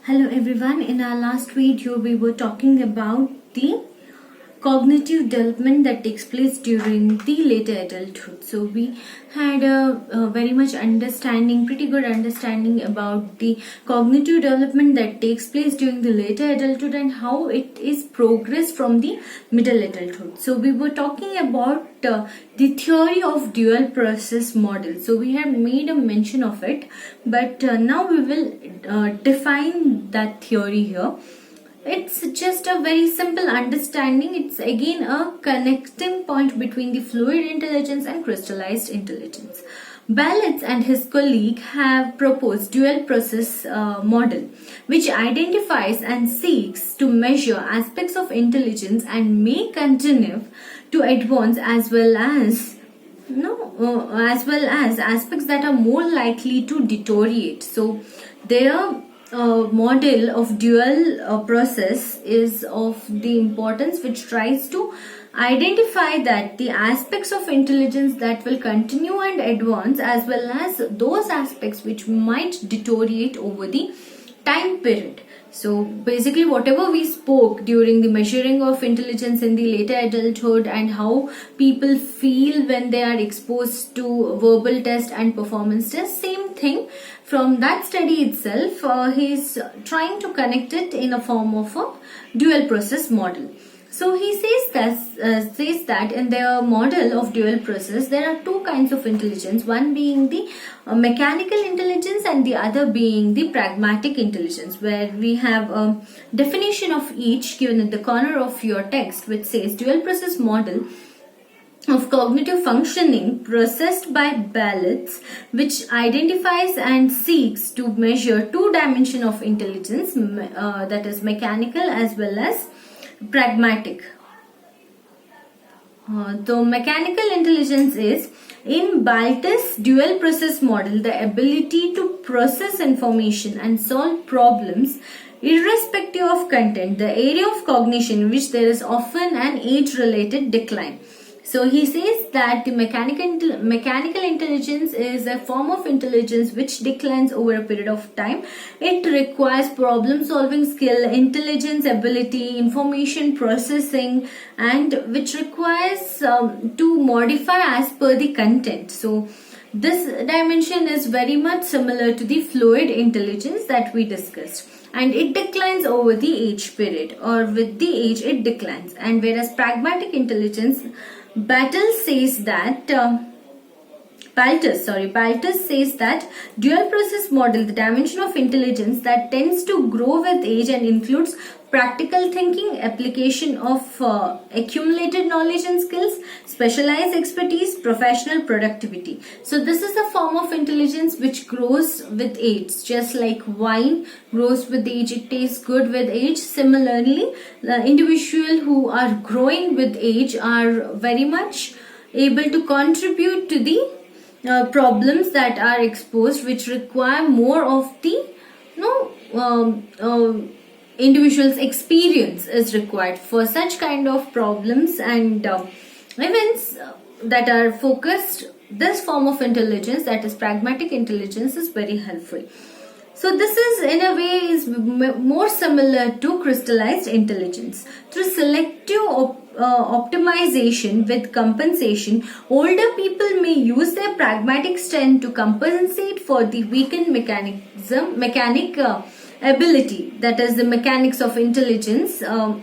Hello everyone, in our last video we were talking about the cognitive development that takes place during the later adulthood. So we had a very much understanding, pretty good understanding about the cognitive development that takes place during the later adulthood and how it is progressed from the middle adulthood. So we were talking about the theory of dual process model. So we had made a mention of it, but now we will define that theory here. It's just a very simple understanding. It's again a connecting point between the fluid intelligence and crystallized intelligence. Ballets and his colleague have proposed dual process model, which identifies and seeks to measure aspects of intelligence and may continue to advance as well as aspects that are more likely to deteriorate. So their model of dual process is of the importance, which tries to identify that the aspects of intelligence that will continue and advance as well as those aspects which might deteriorate over the time period. So basically whatever we spoke during the measuring of intelligence in the later adulthood and how people feel when they are exposed to verbal test and performance test, same thing from that study itself, he is trying to connect it in a form of a dual process model. So he says that in their model of dual process, there are two kinds of intelligence, one being the mechanical intelligence and the other being the pragmatic intelligence, where we have a definition of each given at the corner of your text, which says dual process model of cognitive functioning processed by ballots, which identifies and seeks to measure two dimensions of intelligence, that is mechanical as well as pragmatic. The mechanical intelligence is, in Baltus' dual process model, the ability to process information and solve problems irrespective of content, the area of cognition in which there is often an age-related decline. So he says that the mechanical intelligence is a form of intelligence which declines over a period of time. It requires problem solving skill, intelligence, ability, information processing, and which requires to modify as per the content. So this dimension is very much similar to the fluid intelligence that we discussed, and it declines over the age period, or with the age it declines. And whereas pragmatic intelligence, Baltus says that dual process model, the dimension of intelligence that tends to grow with age and includes practical thinking, application of accumulated knowledge and skills, specialized expertise, professional productivity. So this is a form of intelligence which grows with age, just like wine grows with age, it tastes good with age. Similarly, the individuals who are growing with age are very much able to contribute to the problems that are exposed, which require more of the individual's experience is required for such kind of problems and events that are focused. This form of intelligence, that is pragmatic intelligence, is very helpful. So this is in a way is more similar to crystallized intelligence. Through selective optimization with compensation, older people may use their pragmatic strength to compensate for the weakened mechanic ability, that is the mechanics of intelligence. As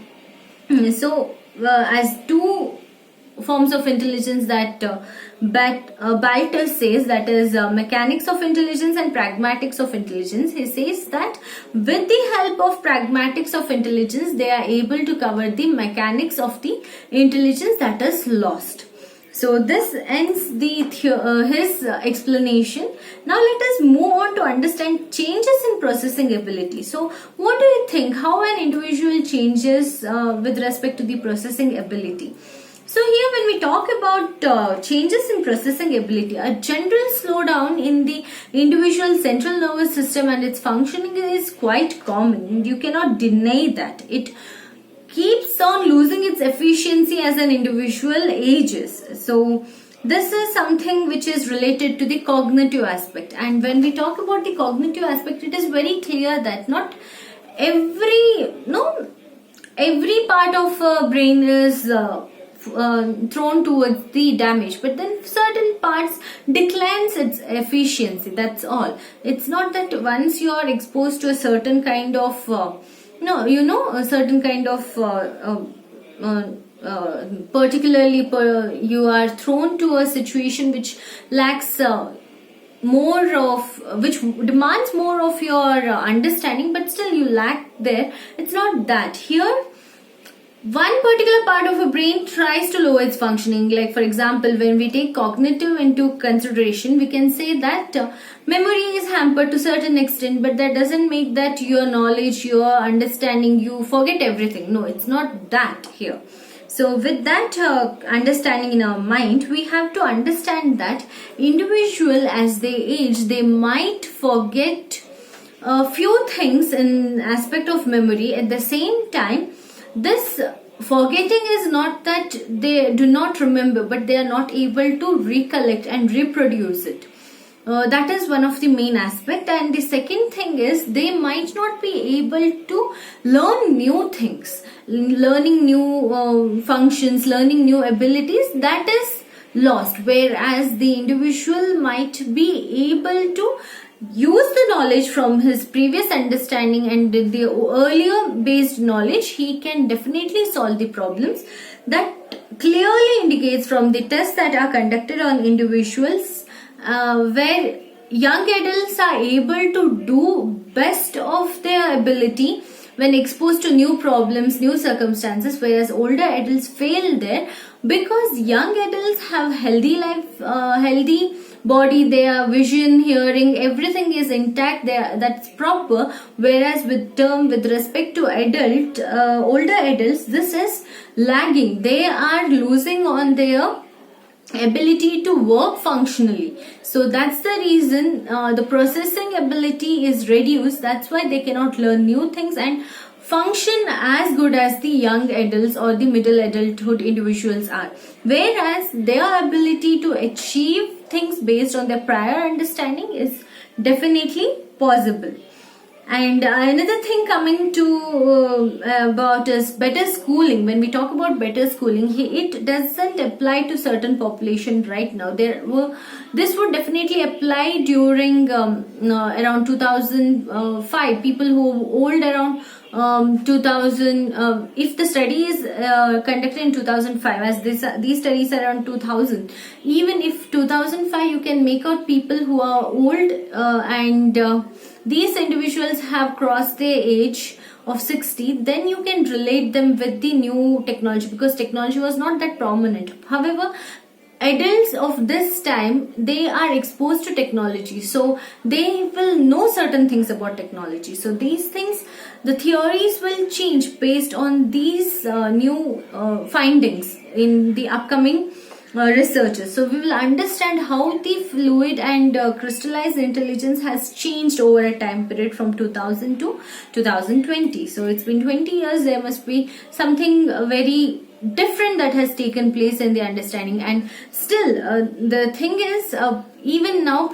two forms of intelligence that Baltus says, that is mechanics of intelligence and pragmatics of intelligence. He says that with the help of pragmatics of intelligence, they are able to cover the mechanics of the intelligence that is lost. So this ends his explanation. Now let us move on to understand changes in processing ability. So what do you think? How an individual changes with respect to the processing ability? So here when we talk about changes in processing ability, a general slowdown in the individual central nervous system and its functioning is quite common. You cannot deny that. It keeps on losing its efficiency as an individual ages. So this is something which is related to the cognitive aspect. And when we talk about the cognitive aspect, it is very clear that not every no every part of brain is thrown towards the damage, but then certain parts declines its efficiency. That's all. It's not that once you are exposed to a certain kind of a certain kind of particularly you are thrown to a situation which lacks more of which demands more of your understanding, but still you lack there. It's not that. Here one particular part of a brain tries to lower its functioning. Like for example, when we take cognitive into consideration, we can say that memory is hampered to certain extent, but that doesn't make that your knowledge, your understanding, you forget everything. No, it's not that here. So with that understanding in our mind, we have to understand that individual as they age, they might forget a few things in aspect of memory. At the same time, this forgetting is not that they do not remember, but they are not able to recollect and reproduce it. That is one of the main aspect. And the second thing is they might not be able to learn new things, learning new functions, learning new abilities. That is lost, whereas the individual might be able to use the knowledge from his previous understanding and the earlier based knowledge. He can definitely solve the problems. That clearly indicates from the tests that are conducted on individuals where young adults are able to do best of their ability when exposed to new problems, new circumstances, whereas older adults fail there, because young adults have healthy life, healthy body, their vision, hearing, everything is intact there, that's proper, whereas with respect to older adults, this is lagging. They are losing on their ability to work functionally. So that's the reason the processing ability is reduced. That's why they cannot learn new things and function as good as the young adults or the middle adulthood individuals are, whereas their ability to achieve things based on their prior understanding is definitely possible. And another thing coming to about is better schooling. When we talk about better schooling, it doesn't apply to certain population right now. This would definitely apply during around 2005. People who are old around 2000. If the study is conducted in 2005, as these studies are around 2000. Even if 2005, you can make out people who are old and these individuals have crossed their age of 60, then you can relate them with the new technology, because technology was not that prominent. However, adults of this time, they are exposed to technology, so they will know certain things about technology. So these things, the theories will change based on these new findings in the upcoming researchers. So we will understand how the fluid and crystallized intelligence has changed over a time period from 2000 to 2020. So it's been 20 years. There must be something very different that has taken place in the understanding. And still the thing is, even now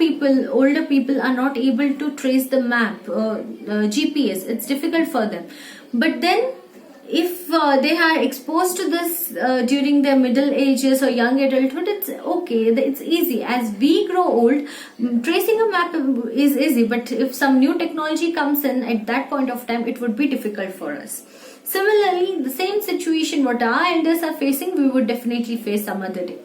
older people are not able to trace the map, GPS. It's difficult for them. But then if they are exposed to this during their middle ages or young adulthood, it's okay, it's easy. As we grow old, tracing a map is easy, but if some new technology comes in at that point of time, it would be difficult for us. Similarly, the same situation what our elders are facing, we would definitely face some other day.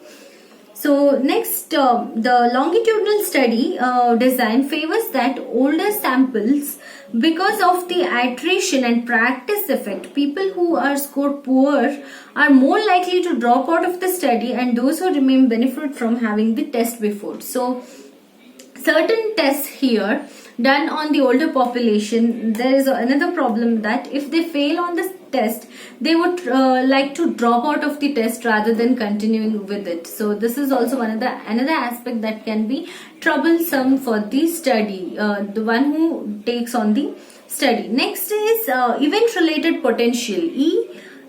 So next, the longitudinal study design favors that older samples, because of the iteration and practice effect. People who are scored poor are more likely to drop out of the study, and those who remain benefit from having the test before. So certain tests here done on the older population, there is another problem that if they fail on the test, they would like to drop out of the test rather than continuing with it. So this is also another aspect that can be troublesome for the study, the one who takes on the study. Next is event related potential,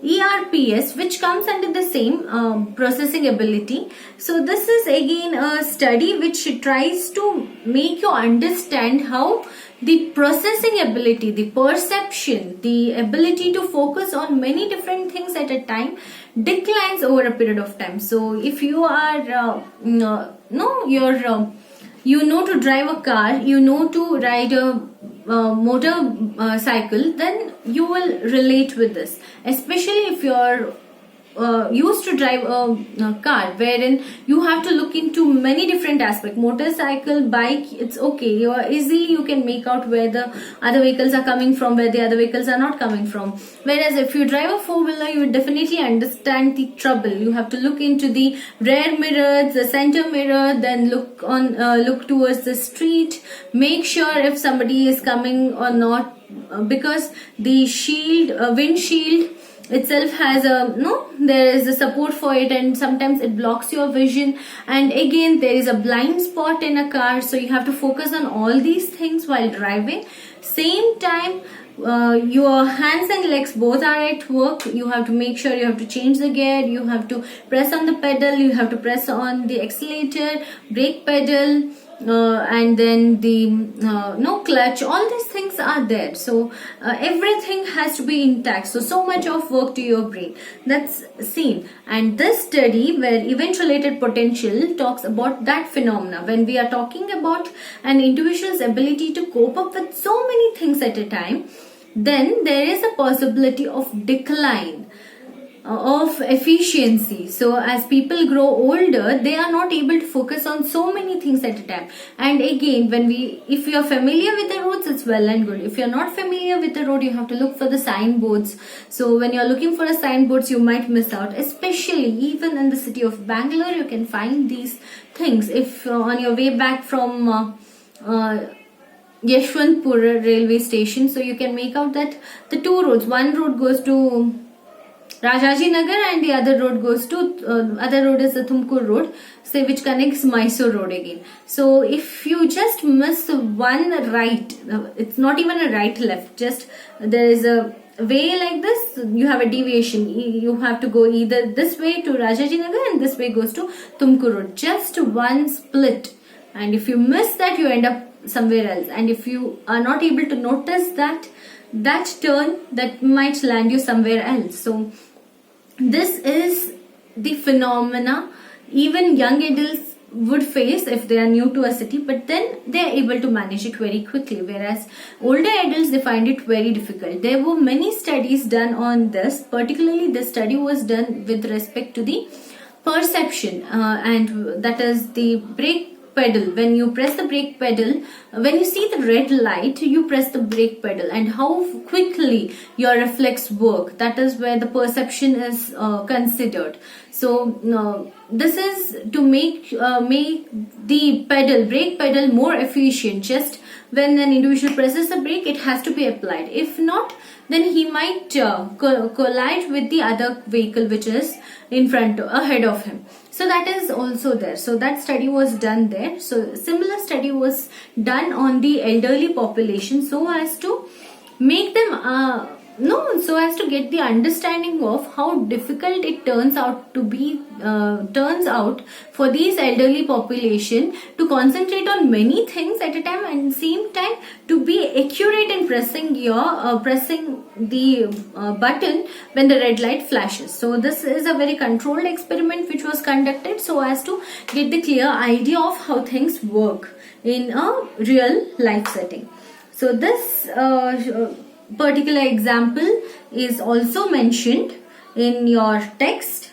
ERPS, which comes under the same processing ability. So this is again a study which tries to make you understand how the processing ability, the perception, the ability to focus on many different things at a time declines over a period of time. So if you are you know to drive a car, you know to ride a motor cycle, then you will relate with this, especially if you're used to drive a car wherein you have to look into many different aspects. Motorcycle, bike, it's okay, you can make out where the other vehicles are coming from, where the other vehicles are not coming from. Whereas if you drive a four-wheeler, you would definitely understand the trouble. You have to look into the rear mirrors, the center mirror, then look towards the street, make sure if somebody is coming or not, because the windshield itself has there is a support for it, and sometimes it blocks your vision, and again there is a blind spot in a car, so you have to focus on all these things while driving. Same time, your hands and legs both are at work. You have to make sure you have to change the gear, you have to press on the pedal, you have to press on the accelerator, brake pedal, and then the clutch. All these things are there, so everything has to be intact. So much of work to your brain, that's seen. And this study, where event related potential, talks about that phenomena. When we are talking about an individual's ability to cope up with so many things at a time, then there is a possibility of decline of efficiency. So as people grow older, they are not able to focus on so many things at a time. And again, if you are familiar with the roads, it's well and good. If you're not familiar with the road, you have to look for the signboards. So when you're looking for a signboards, you might miss out, especially even in the city of Bangalore. You can find these things. If on your way back from Yeshwantpur railway station, so you can make out that the two roads, one road goes to Rajaji Nagar and the other road goes to other road is the Tumkur road, say, which connects Mysore road again. So if you just miss one right, it's not even a right left, just there is a way like this, you have a deviation, you have to go either this way to Rajaji Nagar and this way goes to Tumkur road, just one split. And if you miss that, you end up somewhere else, and if you are not able to notice that turn, that might land you somewhere else. So this is the phenomena even young adults would face if they are new to a city, but then they are able to manage it very quickly, whereas older adults, they find it very difficult. There were many studies done on this. Particularly the study was done with respect to the perception, and that is the brake pedal. When you press the brake pedal, when you see the red light, you press the brake pedal, and how quickly your reflex work, that is where the perception is considered. So this is to make the brake pedal more efficient. Just when an individual presses the brake, it has to be applied. If not, then he might collide with the other vehicle which is ahead of him. So that is also there. So that study was done there. So similar study was done on the elderly population, so as to make them so as to get the understanding of how difficult it turns out for these elderly population to concentrate on many things at a time, and same time to be accurate in pressing the button when the red light flashes. So this is a very controlled experiment which was conducted, so as to get the clear idea of how things work in a real life setting. So this particular example is also mentioned in your text,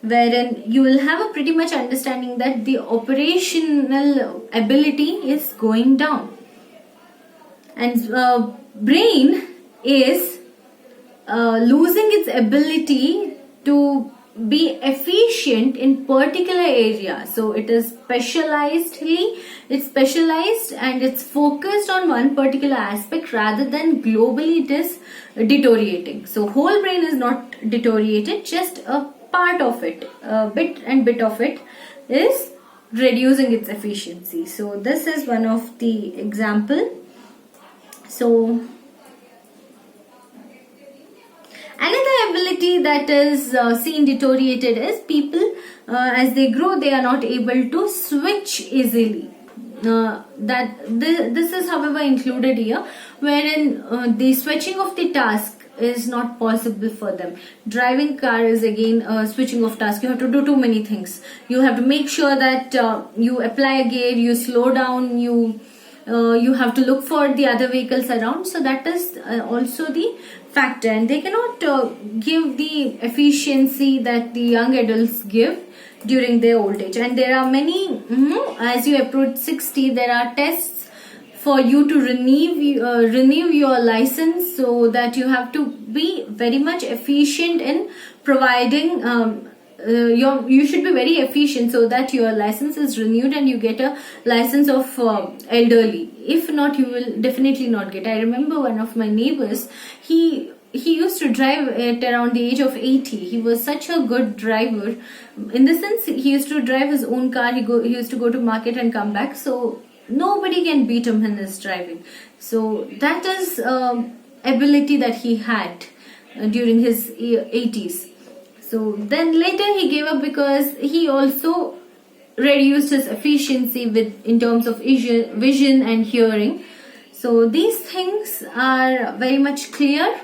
wherein you will have a pretty much understanding that the operational ability is going down, and brain is losing its ability to be efficient in particular area. So it is specialized and it's focused on one particular aspect, rather than globally it is deteriorating. So whole brain is not deteriorated, just a part of it, a bit of it is reducing its efficiency. So this is one of the example. So another ability that is seen deteriorated is people, as they grow, they are not able to switch easily. this is however included here, wherein the switching of the task is not possible for them. Driving car is again switching of task. You have to do too many things. You have to make sure that you apply a gear, you slow down, you have to look for the other vehicles around. So that is also the factor, and they cannot give the efficiency that the young adults give during their old age. And there are many, as you approach 60, there are tests for you to renew your license, so that you have to be very much efficient in providing you should be very efficient so that your license is renewed and you get a license of elderly. If not, you will definitely not get. I remember one of my neighbors, he used to drive at around the age of 80. He was such a good driver, in the sense he used to drive his own car. He used to go to market and come back, so nobody can beat him in his driving. So that is ability that he had during his 80s. So then later he gave up because he also reduced his efficiency in terms of vision and hearing. So these things are very much clear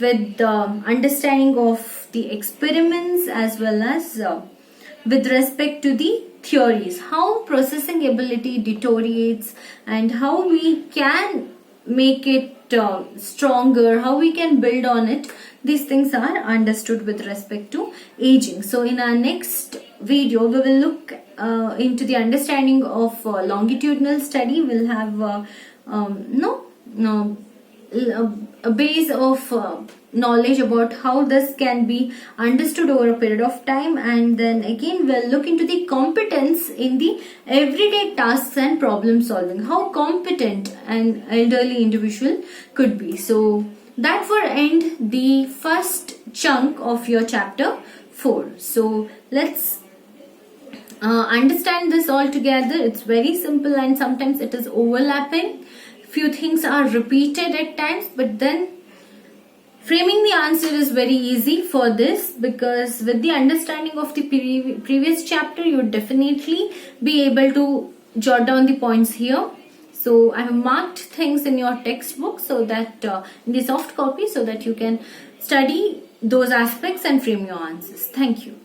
with the understanding of the experiments, as well as with respect to the theories, how processing ability deteriorates and how we can make it stronger, how we can build on it. These things are understood with respect to aging. So in our next video, we will look into the understanding of longitudinal study. We'll have a base of knowledge about how this can be understood over a period of time, and then again we'll look into the competence in the everyday tasks and problem solving, how competent an elderly individual could be. So that would end the first chunk of your chapter 4. So let's understand this all together. It's very simple and sometimes it is overlapping. Few things are repeated at times, but then framing the answer is very easy for this, because with the understanding of the previous chapter, you would definitely be able to jot down the points here. So I have marked things in your textbook, so that in the soft copy, so that you can study those aspects and frame your answers. Thank you.